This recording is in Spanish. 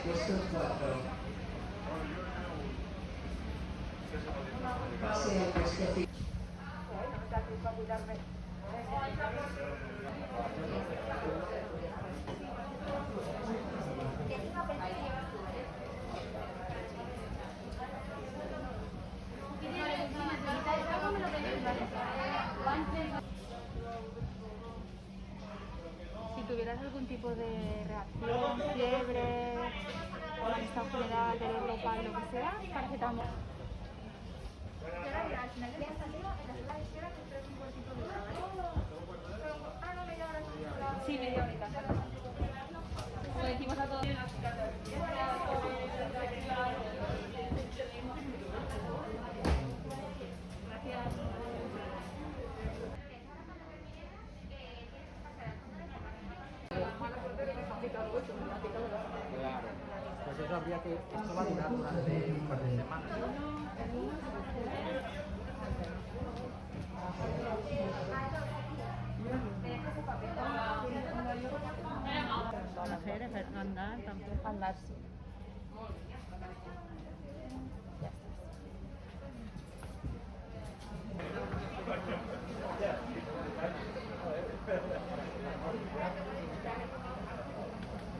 Puesto 4. Pase al puesto 5. Si tuvieras algún tipo de reacción, fiebre, estado general, dolor local, lo que sea, paracetamol. Sí, media horita. Lo decimos a todos. Gracias. Claro, pues eso habría que, esto va a durar durante un par de semanas. Hacer, andar, tampoco. Andar, sí.